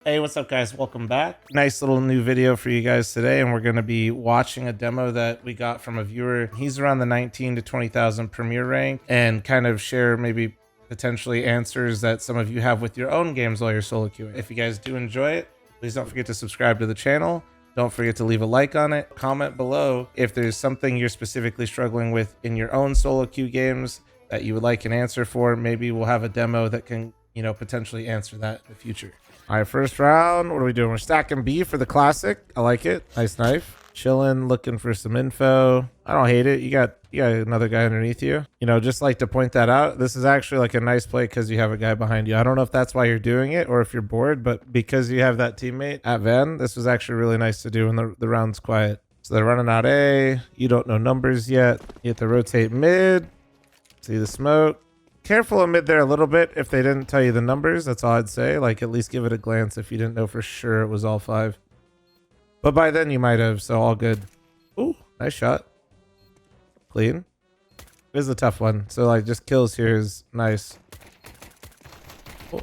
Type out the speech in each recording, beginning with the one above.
Hey, what's up guys? Welcome back. Nice little new video for you guys today, and we're going to be watching a demo that we got from a viewer. He's around the 19 to 20,000 premier rank, and kind of share maybe potentially answers that some of you have with your own games while you're solo queuing. If you guys do enjoy it, please don't forget to subscribe to the channel. Don't forget to leave a like on it. Comment below if there's something you're specifically struggling with in your own solo queue games that you would like an answer for. Maybe we'll have a demo that can, potentially answer that in the future. All right, first round. What are we doing? We're stacking B for the classic. I like it. Nice knife. Chilling, looking for some info. I don't hate it. You got another guy underneath you. Just like to point that out. This is actually like a nice play because you have a guy behind you. I don't know if that's why you're doing it or if you're bored, but because you have that teammate at Van, this was actually really nice to do when the round's quiet. So they're running out A. You don't know numbers yet. You have to rotate mid. See the smoke. Careful of mid there a little bit if they didn't tell you the numbers. That's all I'd say. Like, at least give it a glance if you didn't know for sure it was all 5. But by then you might have, so all good. Ooh, nice shot. Clean. This is a tough one. So, like, just kills here is nice. Oh.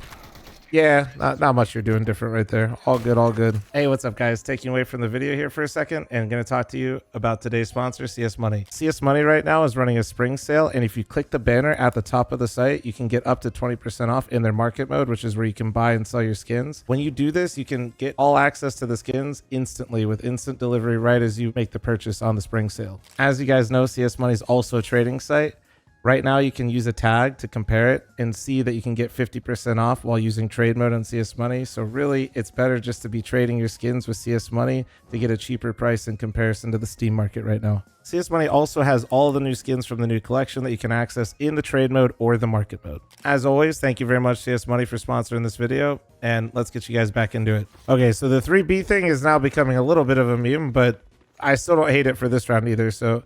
Yeah, not much you're doing different right there. All good, all good. Hey, what's up, guys? Taking away from the video here for a second and going to talk to you about today's sponsor, CS Money. CS Money right now is running a spring sale, and if you click the banner at the top of the site, you can get up to 20% off in their market mode, which is where you can buy and sell your skins. When you do this, you can get all access to the skins instantly with instant delivery right as you make the purchase on the spring sale. As you guys know, CS Money is also a trading site. Right now, you can use a tag to compare it and see that you can get 50% off while using trade mode on CS Money. So really, it's better just to be trading your skins with CS Money to get a cheaper price in comparison to the Steam market right now. CS Money also has all the new skins from the new collection that you can access in the trade mode or the market mode. As always, thank you very much, CS Money, for sponsoring this video, and let's get you guys back into it. Okay, so the 3B thing is now becoming a little bit of a meme, but I still don't hate it for this round either, so...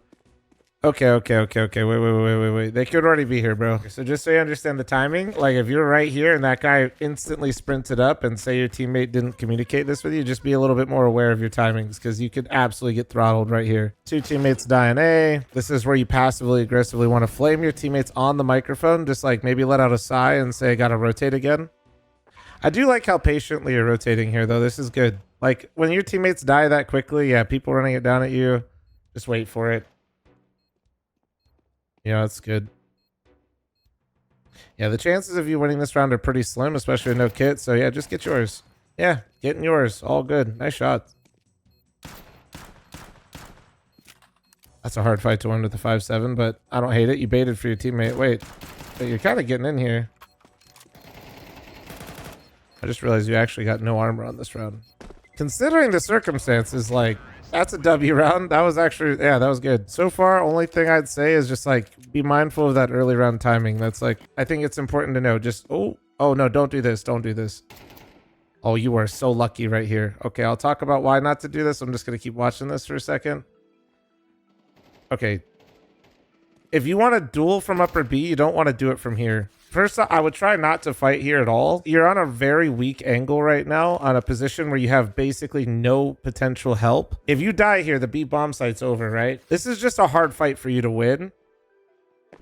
Okay. Wait. They could already be here, bro. So just so you understand the timing, like if you're right here and that guy instantly sprinted up and say your teammate didn't communicate this with you, just be a little bit more aware of your timings because you could absolutely get throttled right here. 2 teammates die in A. This is where you passively aggressively want to flame your teammates on the microphone. Just like maybe let out a sigh and say, I gotta rotate again. I do like how patiently you're rotating here though. This is good. Like when your teammates die that quickly, yeah, people running it down at you, just wait for it. Yeah, that's good. Yeah, the chances of you winning this round are pretty slim, especially with no kit. So yeah, just get yours. Yeah, getting yours. All good. Nice shot. That's a hard fight to win with the 5-7, but I don't hate it. You baited for your teammate. Wait, but you're kind of getting in here. I just realized you actually got no armor on this round. Considering the circumstances, like, that's a W round. That was actually, yeah, that was good. So far, only thing I'd say is just like, be mindful of that early round timing. That's like, I think it's important to know. Just, oh no, don't do this. Don't do this. Oh, you are so lucky right here. Okay, I'll talk about why not to do this. I'm just going to keep watching this for a second. Okay. If you want to duel from upper B, you don't want to do it from here. First, I would try not to fight here at all. You're on a very weak angle right now on a position where you have basically no potential help. If you die here, the B bomb site's over, right? This is just a hard fight for you to win.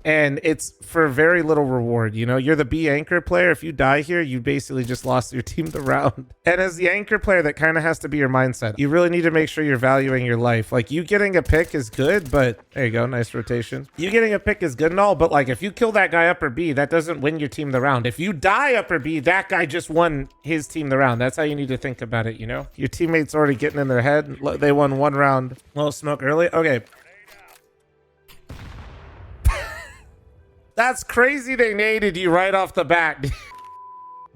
And it's for very little reward. You're the B anchor player. If you die here, you basically just lost your team the round. And as the anchor player, that kind of has to be your mindset. You really need to make sure you're valuing your life. Like, you getting a pick is good, but there you go. Nice rotation. You getting a pick is good and all, but like if you kill that guy upper B, that doesn't win your team the round. If you die upper B, that guy just won his team the round. That's how you need to think about it, Your teammate's already getting in their head. They won 1 round. Little smoke early. Okay. That's crazy they naded you right off the bat.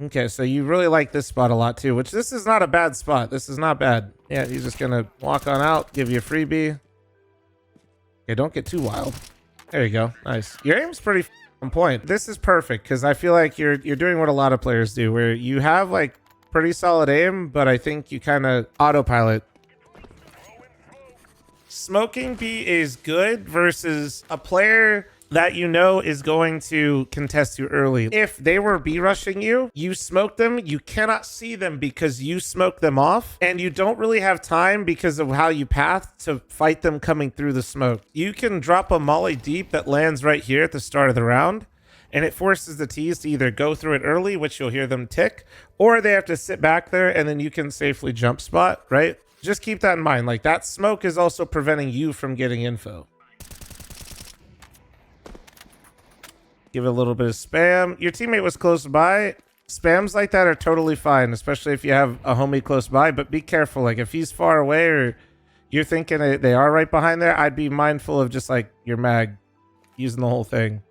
Okay, so you really like this spot a lot too, which this is not a bad spot. This is not bad. Yeah, he's just gonna walk on out, give you a freebie. Okay, don't get too wild. There you go. Nice. Your aim's pretty on point. This is perfect because I feel like you're doing what a lot of players do, where you have like pretty solid aim, but I think you kind of autopilot. Smoking B is good versus a player that is going to contest you early. If they were B rushing you, you smoke them, you cannot see them because you smoke them off, and you don't really have time because of how you path to fight them coming through the smoke. You can drop a molly deep that lands right here at the start of the round, and it forces the T's to either go through it early, which you'll hear them tick, or they have to sit back there and then you can safely jump spot, right? Just keep that in mind. Like, that smoke is also preventing you from getting info. Give it a little bit of spam. Your teammate was close by. Spams like that are totally fine, especially if you have a homie close by, but be careful. Like, if he's far away or you're thinking they are right behind there, I'd be mindful of just like your mag using the whole thing.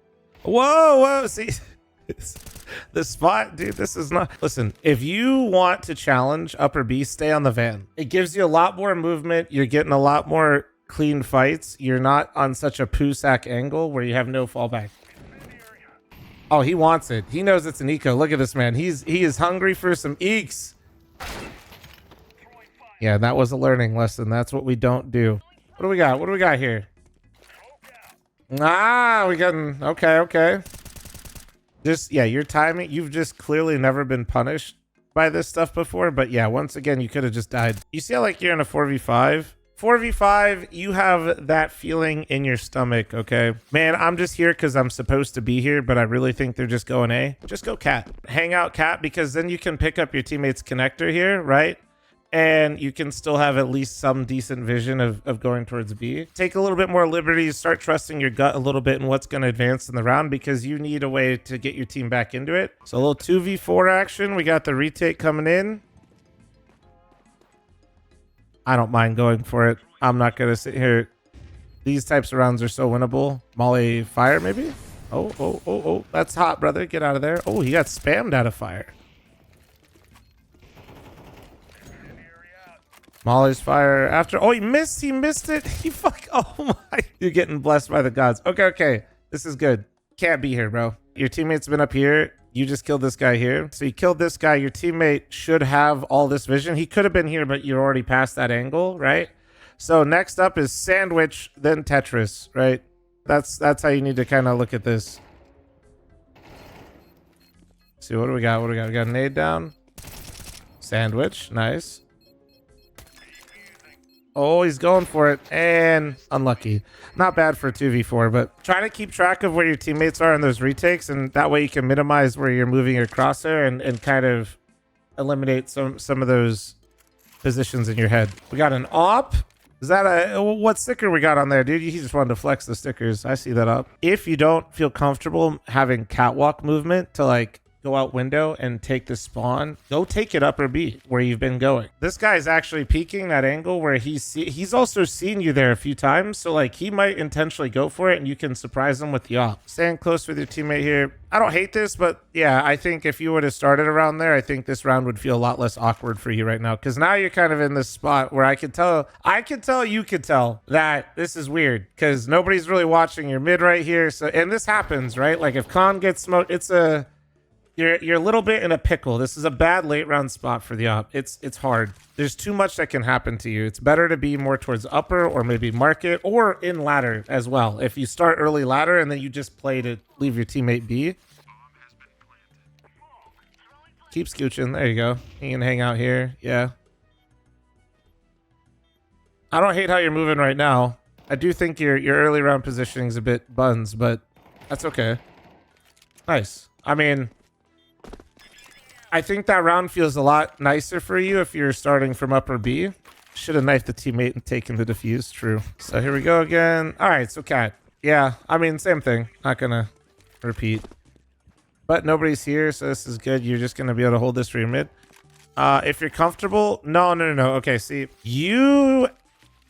Whoa, see the spot, dude. This is not, listen, if you want to challenge upper B, stay on the van. It gives you a lot more movement. You're getting a lot more clean fights. You're not on such a poo sack angle where you have no fallback. Oh, he wants it. He knows it's an eco. Look at this man. He is hungry for some eeks. Yeah, that was a learning lesson. That's what we don't do. What do we got? What do we got here? Ah, we got an, okay. Just, yeah, your timing. You've just clearly never been punished by this stuff before. But yeah, once again, you could have just died. You see how like you're in a 4v5? 4v5, you have that feeling in your stomach, okay? Man, I'm just here because I'm supposed to be here, but I really think they're just going A. Just go cat. Hang out cat, because then you can pick up your teammate's connector here, right? And you can still have at least some decent vision of going towards B. Take a little bit more liberties, start trusting your gut a little bit in what's going to advance in the round, because you need a way to get your team back into it. So a little 2v4 action. We got the retake coming in. I don't mind going for it. I'm not going to sit here. These types of rounds are so winnable. Molly fire, maybe? Oh. That's hot, brother. Get out of there. Oh, he got spammed out of fire. Molly's fire after. Oh, he missed. He missed it. He fuck. Oh, my. You're getting blessed by the gods. Okay. This is good. Can't be here, bro. Your teammate's been up here. You just killed this guy here. So you killed this guy. Your teammate should have all this vision. He could have been here, but you're already past that angle, right? So next up is sandwich, then Tetris, right? That's how you need to kind of look at this. See, what do we got? We got a nade down. Sandwich, nice. Oh, he's going for it, and unlucky. Not bad for a 2v4, but try to keep track of where your teammates are in those retakes, and that way you can minimize where you're moving your crosshair and kind of eliminate some of those positions in your head. We got an op. Is that a, what sticker we got on there, dude? He just wanted to flex the stickers. I see that up. If you don't feel comfortable having catwalk movement to like go out window and take the spawn, go take it upper B where you've been going. This guy's actually peeking that angle where he's also seen you there a few times, so like he might intentionally go for it and you can surprise him with the op. Stand close with your teammate here. I don't hate this, but yeah, I think if you would have started around there, I think this round would feel a lot less awkward for you right now, because now you're kind of in this spot where you could tell that this is weird because nobody's really watching your mid right here. So, and this happens, right? Like if Khan gets smoked, you're a little bit in a pickle. This is a bad late round spot for the op. It's hard. There's too much that can happen to you. It's better to be more towards upper or maybe market or in ladder as well. If you start early ladder and then you just play to leave your teammate B. Keep scooching. There you go. You can hang out here. Yeah. I don't hate how you're moving right now. I do think your early round positioning is a bit buns, but that's okay. Nice. I mean, I think that round feels a lot nicer for you if you're starting from upper B. Should have knifed the teammate and taken the defuse. True. So here we go again. All right, so cat. Yeah, I mean, same thing. Not gonna repeat. But nobody's here, so this is good. You're just gonna be able to hold this for your mid. If you're comfortable. No. Okay, see. You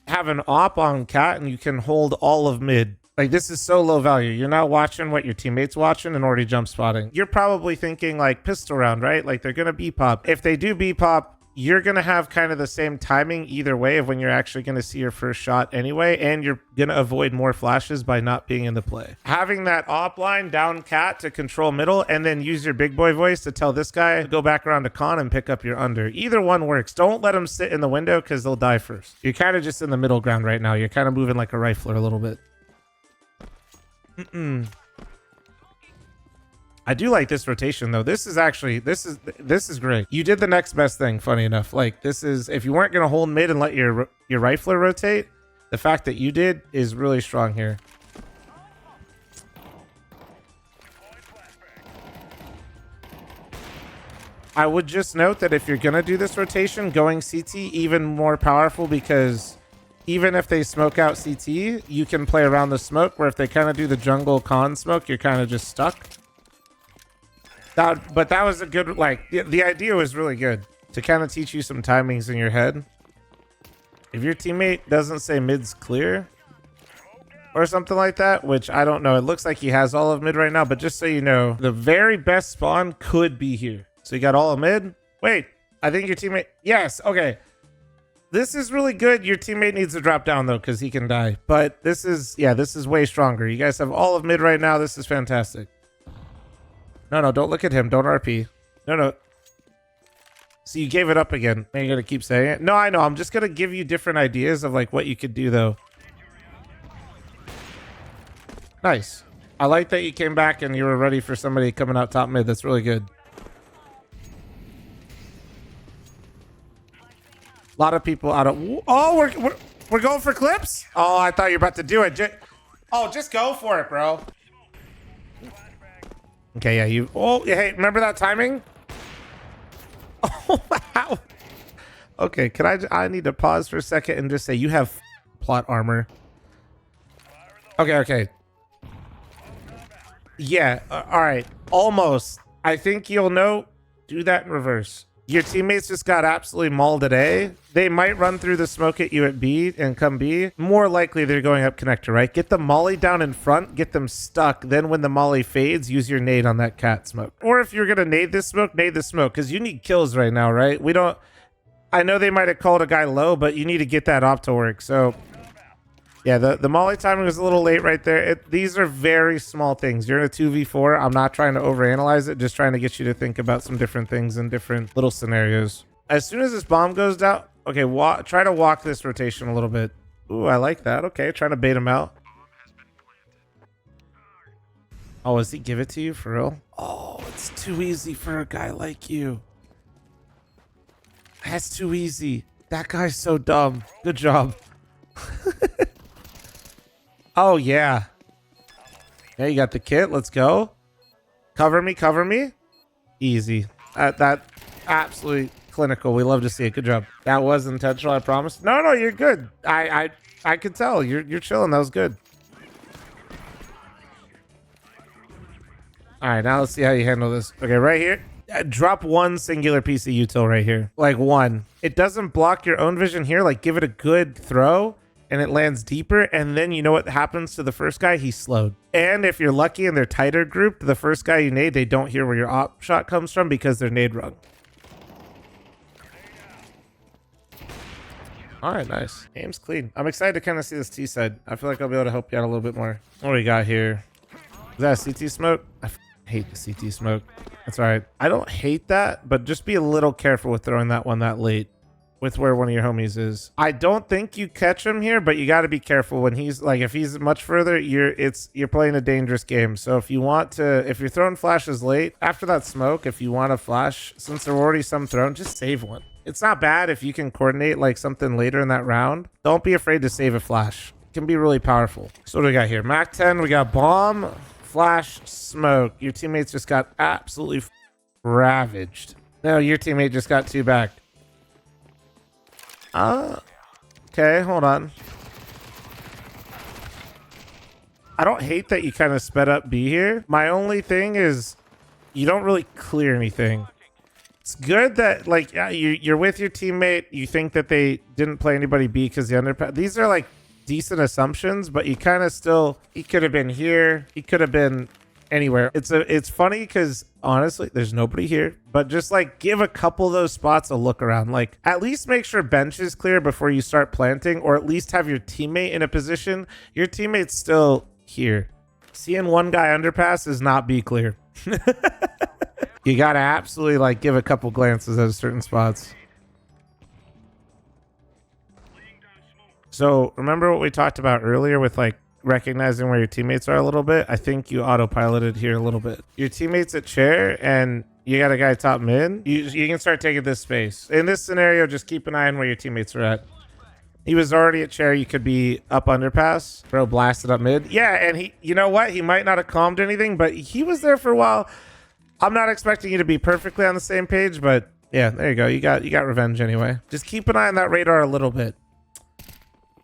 have an op on cat and you can hold all of mid. Like, this is so low value. You're not watching what your teammate's watching and already jump spotting. You're probably thinking like pistol round, right? Like they're going to B-pop. If they do B-pop, you're going to have kind of the same timing either way of when you're actually going to see your first shot anyway. And you're going to avoid more flashes by not being in the play. Having that op line down cat to control middle and then use your big boy voice to tell this guy to go back around to con and pick up your under. Either one works. Don't let them sit in the window because they'll die first. You're kind of just in the middle ground right now. You're kind of moving like a rifler a little bit. I do like this rotation though. This is actually, this is great. You did the next best thing, funny enough. Like this is, if you weren't going to hold mid and let your rifler rotate, the fact that you did is really strong here. I would just note that if you're going to do this rotation, going CT even more powerful, because even if they smoke out CT, you can play around the smoke, where if they kind of do the jungle con smoke, you're kind of just stuck. But that was a good, like, the idea was really good to kind of teach you some timings in your head. If your teammate doesn't say mid's clear or something like that, which I don't know, it looks like he has all of mid right now, but just so you know, the very best spawn could be here. So you got all of mid. Wait, I think your teammate, yes, okay. This is really good. Your teammate needs to drop down though, because he can die. But this is, yeah, this is way stronger. You guys have all of mid right now. This is fantastic. No, don't look at him. Don't RP. No. So you gave it up again. Are you gonna keep saying it? No, I know. I'm just gonna give you different ideas of like what you could do though. Nice. I like that you came back and you were ready for somebody coming out top mid. That's really good. A lot of people out of... Oh, we're going for clips? Oh, I thought you were about to do it. Just go for it, bro. Okay, yeah, you... Oh, hey, remember that timing? Oh, wow. Okay, I need to pause for a second and just say you have plot armor. Okay. Yeah, all right. Almost. I think you'll know. Do that in reverse. Your teammates just got absolutely mauled at A. They might run through the smoke at you at B and come B. More likely they're going up connector, right? Get the molly down in front, get them stuck. Then when the molly fades, use your nade on that cat smoke. Or if you're going to nade this smoke, nade the smoke, because you need kills right now, right? I know they might have called a guy low, but you need to get that op to work. So yeah, the molly timing was a little late right there. These are very small things. You're in a 2v4. I'm not trying to overanalyze it, just trying to get you to think about some different things in different little scenarios. As soon as this bomb goes down, okay, try to walk this rotation a little bit. Ooh, I like that. Okay, trying to bait him out. Oh, does he give it to you for real? Oh, it's too easy for a guy like you. That's too easy. That guy's so dumb. Good job. Oh, yeah. Yeah, you got the kit. Let's go. Cover me. Easy. That absolutely clinical. We love to see it. Good job. That was intentional, I promise. No, you're good. I could tell. You're chilling. That was good. All right, now let's see how you handle this. Okay, right here. Drop one singular piece of util right here. Like one. It doesn't block your own vision here. Like give it a good throw. And it lands deeper, and then you know what happens to the first guy? He's slowed. And if you're lucky and they're tighter grouped, the first guy you nade, they don't hear where your op shot comes from because they're nade rung. All right, nice. Aim's clean. I'm excited to kind of see this T side. I feel like I'll be able to help you out a little bit more. What do we got here? Is that a CT smoke? I hate the CT smoke. That's all right. I don't hate that, but just be a little careful with throwing that one that late. With where one of your homies is. I don't think you catch him here, but you got to be careful when he's like, if he's much further, you're playing a dangerous game. So if you're throwing flashes late after that smoke, if you want to flash, since there were already some thrown, just save one. It's not bad if you can coordinate like something later in that round. Don't be afraid to save a flash. It can be really powerful. So what do we got here? Mac 10, we got bomb, flash, smoke. Your teammates just got absolutely ravaged. No, your teammate just got two back. Okay, hold on. I don't hate that you kind of sped up B here. My only thing is you don't really clear anything. It's good that like you're with your teammate. You think that they didn't play anybody B because the underpass. These are like decent assumptions, but you kind of still, he could have been here. He could have been anywhere. It's funny because honestly there's nobody here, but just like give a couple of those spots a look around. Like at least make sure bench is clear before you start planting, or at least have your teammate in a position. Your teammate's still here. Seeing one guy underpass is not be clear. You gotta absolutely like give a couple glances at certain spots. So remember what we talked about earlier with like recognizing where your teammates are a little bit? I think you autopiloted here a little bit. Your teammates at chair and you got a guy top mid. You can start taking this space. In this scenario, just keep an eye on where your teammates are at. He was already at chair. You could be up underpass. Bro blasted up mid. Yeah, and he, you know what? He might not have calmed anything, but he was there for a while. I'm not expecting you to be perfectly on the same page, but yeah, there you go. You got revenge anyway. Just keep an eye on that radar a little bit.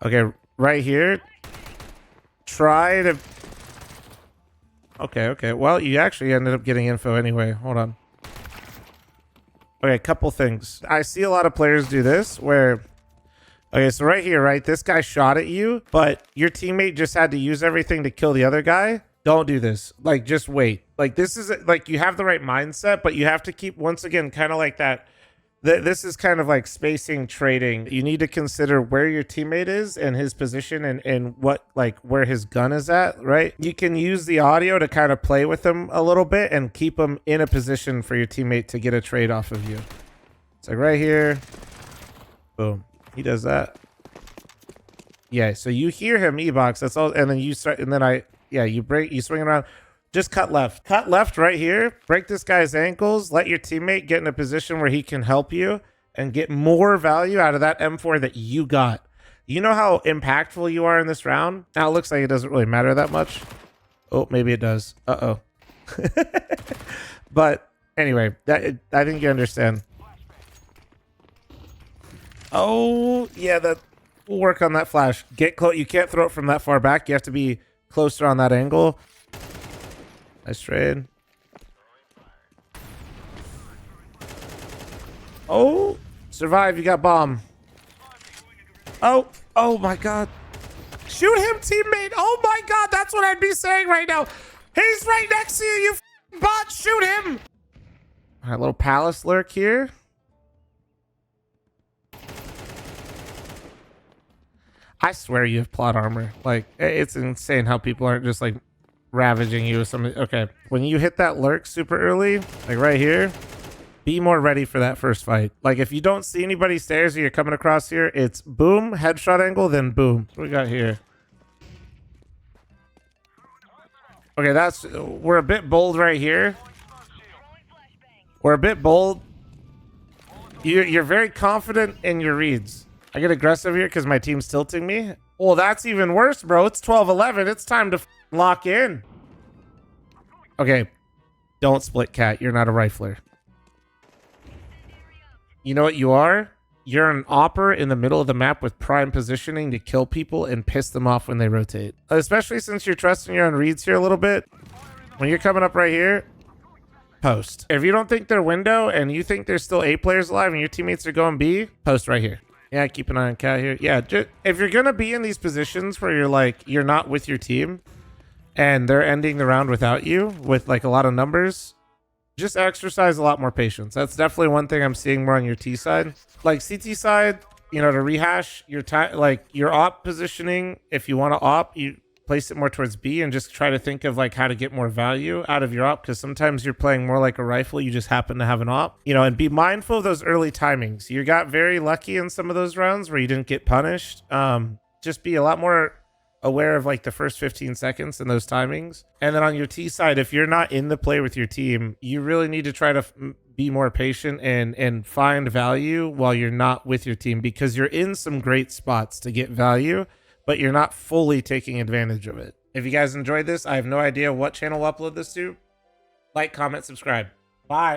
Okay, right here. Try to... Okay. Well, you actually ended up getting info anyway. Hold on. Okay, a couple things. I see a lot of players do this where... Okay, so right here, right? This guy shot at you, but your teammate just had to use everything to kill the other guy. Don't do this. Like, just wait. Like, this is... Like, you have the right mindset, but you have to keep, once again, kind of like that... This is kind of like spacing trading. You need to consider where your teammate is and his position and what, like, where his gun is at, right? You can use the audio to kind of play with him a little bit and keep him in a position for your teammate to get a trade off of you. It's like right here. Boom. He does that. Yeah, so you hear him E-box. That's all. And then you start, and then you swing around. Just cut left. Cut left right here. Break this guy's ankles. Let your teammate get in a position where he can help you and get more value out of that M4 that you got. You know how impactful you are in this round? Now, it looks like it doesn't really matter that much. Oh, maybe it does. Uh-oh. But anyway, I think you understand. Oh, yeah, we'll work on that flash. Get close. You can't throw it from that far back. You have to be closer on that angle. Nice trade. Oh, survive. You got bomb. Oh my God. Shoot him, teammate. Oh my God. That's what I'd be saying right now. He's right next to you, you bot. Shoot him. All right, little palace lurk here. I swear you have plot armor. Like, it's insane how people aren't just like ravaging you with something. Okay, when you hit that lurk super early, like right here, be more ready for that first fight. Like, if you don't see anybody stairs or you're coming across here, it's boom, headshot angle, then boom. What we got here? Okay, we're a bit bold right here. We're a bit bold. You're very confident in your reads. I get aggressive here because my team's tilting me. Well, that's even worse, bro. It's 12-11. It's time to lock in. Okay. Don't split, cat. You're not a rifler. You know what you are? You're an opper in the middle of the map with prime positioning to kill people and piss them off when they rotate. Especially since you're trusting your own reads here a little bit. When you're coming up right here, post. If you don't think they're window and you think there's still 8 players alive and your teammates are going B, post right here. Yeah, keep an eye on cat here. Yeah, if you're going to be in these positions where you're not with your team and they're ending the round without you with like a lot of numbers, just exercise a lot more patience. That's definitely one thing I'm seeing more on your T side. Like CT side, you know, to rehash your time, like your op positioning, if you want to op, you place it more towards B and just try to think of like how to get more value out of your op, because sometimes you're playing more like a rifle. You just happen to have an op, you know, and be mindful of those early timings. You got very lucky in some of those rounds where you didn't get punished. Just be a lot more aware of like the first 15 seconds and those timings. And then on your T side, if you're not in the play with your team, you really need to try to be more patient and find value while you're not with your team, because you're in some great spots to get value, but you're not fully taking advantage of it. If you guys enjoyed this, I have no idea what channel I'll upload this to. Like, comment, subscribe. Bye.